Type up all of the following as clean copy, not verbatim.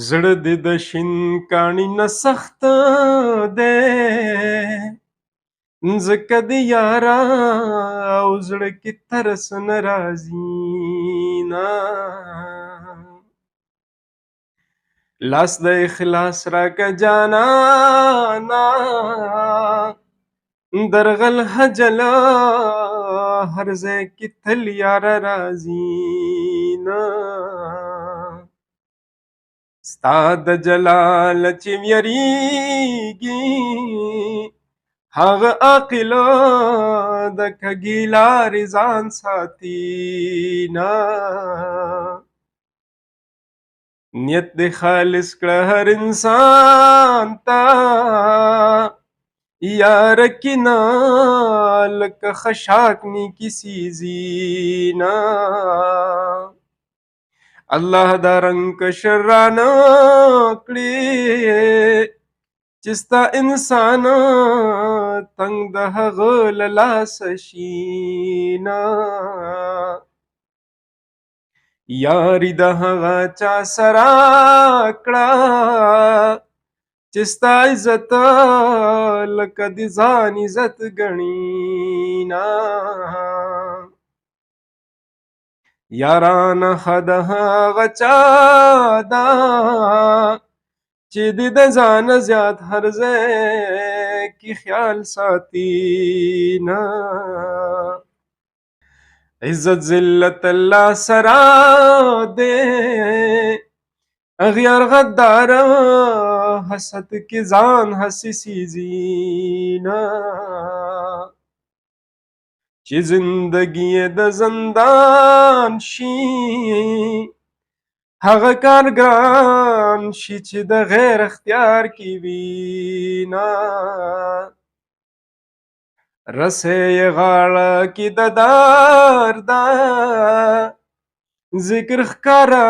زړه دې د شین کاڼي نه سخت دی ځکه د یاره او زړه کې ترس نه راځي نه لاس د اخلاص راکه جانانا درغل حجله هر ځای کې تل یاره راځي نه ستا د جلال چې ویریږي هغه عاقله د کږې لارې ځان ساتي نه نیت دې خالص کړه هر انسان ته یار کینه لکه خشاک نیکي سیزي نه الله دا رنګ کشر رانه کړي چې ستا انسان تنګ د هغه له لاسه شي نه یاري د هغه چا سره کړه چې ستا عزت لکه د ځان عزت ګڼي نه یاران ښه د هغه چا ده چې د ځان زیات هر ځای کې خیال ساتي نه عزت ذلت الله سره دی اغیار غدار حسد کې ځان هسې سیزي نه چې زندګي د زندان شي هغه کار ګران شي چې د غیر اختیار کې وي نه رسې غاړه کې د درده ذکر ښکاره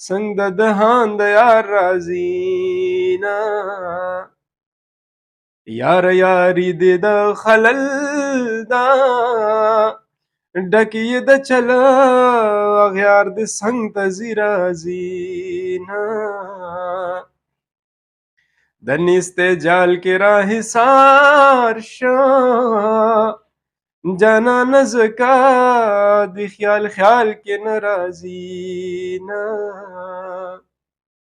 څنګه د دهان د یار راځي نه یار یاري دې د خلل ده ډکې د چله اغیار د څنګ ته ځي راځي نه د نیستې جال کې راحصار شه جانانه ځکه د خیال خیال کې نه راځي نه